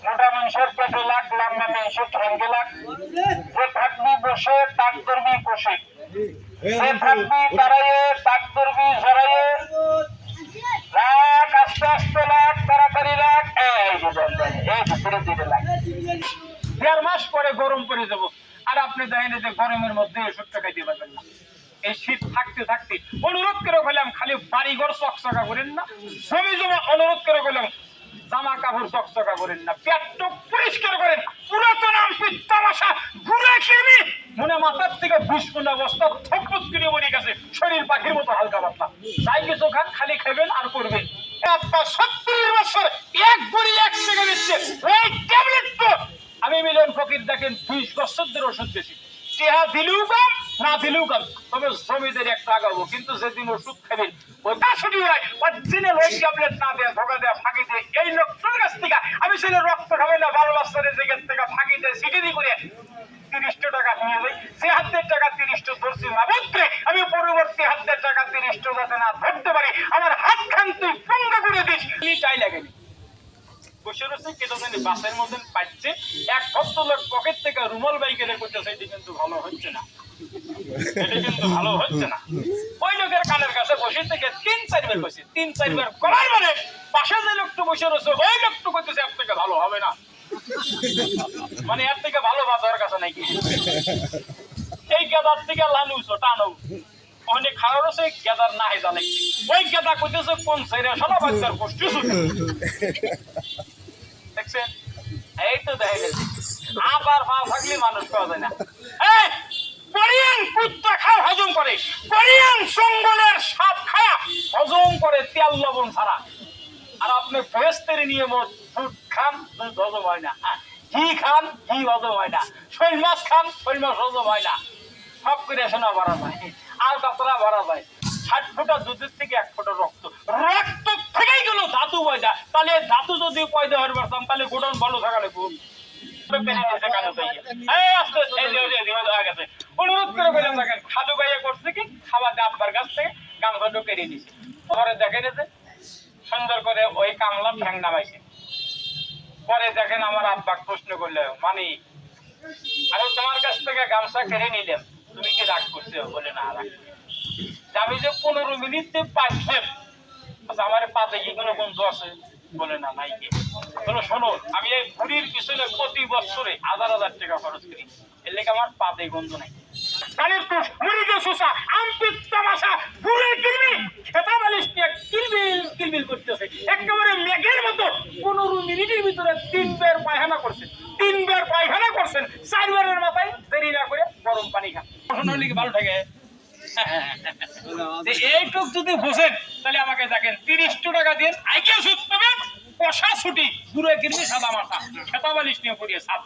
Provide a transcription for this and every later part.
মোটা মানুষের পেটে লাগ, লম্বা মানুষের ঠ্যাঙ্গে লাগ। যে থাকবি বসে তাক ধরবি কষে, যে থাকবি দাঁড়াইয়ে তাক ধরবি জড়াইয়ে। লাগ, আস্তে আস্তে লাগ, তাড়াতাড়ি লাগ। এই ধীরে ধীরে লাগ। 1.5 মাস পরে গরম করে দেবো। আর আপনি দেখেন যে গরমের মধ্যে ওষুধ টাকাই দিয়ে পারবেন না। এই শীত থাকতে থাকতে অনুরোধ করে বললাম, খালি বাড়িঘর চকচকা করেন না, জমি জমা অনুরোধ করে বললাম জামা কাপড় চকচকা করেন না, পেটটা পরিষ্কার করেন। পুরাতন আমপিত তামাশা ঘুরে খেয়ে মনে মাথার থেকে 20 অবস্থা থপথপ করে মরে গেছে, শরীর পাখির মতো হালকা পাতলা। যাই কিছু খান, খালি খাবেন আর করবেন। আপনার 70 বছর এক বড়ি এক টাকা দিচ্ছে এই ট্যাবলেট। তো আমি মিলন ফকির দেখেন 20 বছর ধরে ওষুধ বেশি, টেহা দিলেও কম না দিলেও কম। তবে জমিদের একটা আগাবো, কিন্তু যেদিন ওষুধ খাবেন ওই কাশুটি হয় অরিজিনাল ওই ট্যাবলেট না দেয়া, ধোকা দেয়া, ফাঁকি দিয়ে এই লোকটার কাছ থেকে আমি ছেলে রক্ত খাবে না 12 বছরের জায়গার থেকে ফাঁকি দিয়ে সিটি করে 30 টাকা নিয়ে যাই। সে হাতের টাকা 30 ধরছি না বলতে, আমি পরবর্তী হাতের টাকা 30 যাতে না ধরতে পারি, আমার হাত খান তুই বন্ধ করে দিস। চাই লাগেনি বসে রয়েছে কেটে জানি বাসের মধ্যে পাচ্ছে। এক ভদ্রলোক পকেট থেকে রুমাল বাইকে করতেছে, এটি কিন্তু ভালো হচ্ছে না, এটি কিন্তু ভালো হচ্ছে না। ওই লোকের কানের কাছে বসে থেকে 3-4 বার কইছে, 3-4 বার করার মানে পাশে যে লোকটা বসে রয়েছে ওই লোকটা কইতেছে এর থেকে ভালো হবে না, মানে এর থেকে ভালো বাজার কাছে নাকি এই গেদার থেকে লানুছো টানো অনেক খারাপ আছে। গেদার না হে জানে ওই গেদা কইতেছে কোন সাইরে শালা বাচ্চার কষ্ট দেখছেন। এই তো দেখা গেছে আবার পা থাকলে মানুষ পাওয়া যায় না। এই কোরিয়ান কুত্তা খাও হজম করে, কোরিয়ান জঙ্গলের সাপ খায়া হজম করে তেল লবণ ছাড়া। আর আপনি ভেস্তের নিয়মত দুধ খান, দুধ হজম হয় না, ঘি খান, ঘি হজম হয় না, শৈল মাছ খান, শৈল মাছ হজম হয় না। সব করে সোনা ভরা যায় আর কাতরা ভরা যায়। 60 ফোঁটা দুধের থেকে 1 ফোঁটা রক্ত, রক্ত থেকেই গেল ধাতু পয়দা। তাহলে ধাতু যদি পয়দা হয়ে পারতাম তাহলে গোডন ভালো থাকালে খুব অনুরোধ করে বললাম দেখেন খাদু ভাইয়া করছে কি খাবার আব্বার কাছ থেকে গামছা কেড়ে নিছে। পরে দেখেন যে সুন্দর করে ওই কামলা ঠ্যাং নামাইছে। পরে দেখেন আমার আব্বা প্রশ্ন করলে, মানে আমি তোমার কাছ থেকে গামছা কেড়ে নিলাম, তুমি কি রাগ করছো? বলে না রাগ। আমি যে 15 মিনিটে পাইছেন, আচ্ছা আমার পাতে কি কোনো বন্ধু আছে? বলে না নাই। কে বলো শোনো, আমি এই বুড়ির পিছনে প্রতি বছরে 1000 টাকা খরচ করি, এর লেগে আমার পাতে গন্ধ নাই। কানের তো মুড়িকে শোষা আমপিত তামাশা ঘুরে কিলবি খেতা বালিশ নিয়ে কিলবিল কিলবিল করতেছে একেবারে মেঘের মতো। 15 মিনিটের ভিতরে 3 বার পায়খানা করছেন, 3 বার পায়খানা করছেন, 4 বারের মাথায় দেরি না করে গরম পানি খান। শোনার ভালো থাকে। এইটুক যদি বোঝেন তাহলে আমাকে দেখেন 30 টাকা দিন আগে সুদ পাবেন, কষা ছুটি ঘুরে কিনবি সাদা মাথা খেতা বালিশ নিয়ে পড়িয়ে সাপ।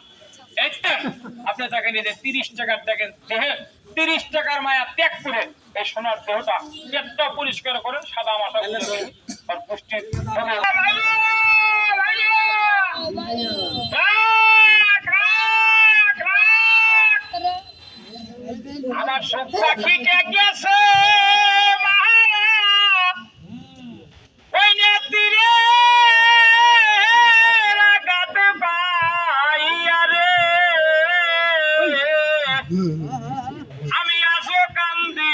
আপনি দেখেন এই যে 30 টাকার দেখেন দেহে 30 টাকার মায়া ত্যাগ করে এই সোনার দেহটা পেটটা পরিষ্কার করেন, সাদা মাথা আর পুষ্টি। আমার সব পাখি গেছে আমি আসো কান্দি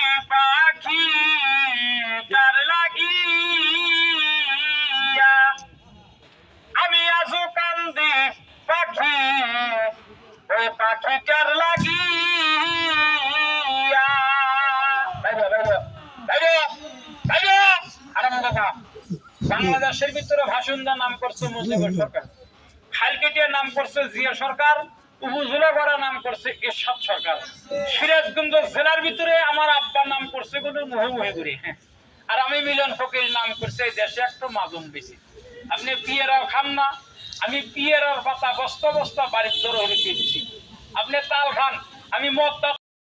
ওরে পাখিটার লাগিয়া বাইরে বাইরে বাইরে বাইরে আরাম কথা বাংলাদেশের ভিতরে ভাষণ দেওয়ার নাম করছে মুজিবুর সরকার, খালকেটিয়া নাম করছে জিয়া সরকার, উপজেলা করা নাম করছে এরশাদ সরকার, সিরাজগঞ্জ জেলার ভিতরে আমার আব্বার নাম করছে কোনো মুহে মুহে করে, হ্যাঁ, আর আমি মিলন ফকির নাম করছে দেশে একটা মাজন বেশি। আপনি পিয়েরাও খান না, আমি পিয়েরার পাতা বস্তা বস্তা বাড়ির ধরে হলে দিচ্ছি। আপনি তাল খান, আমি মদ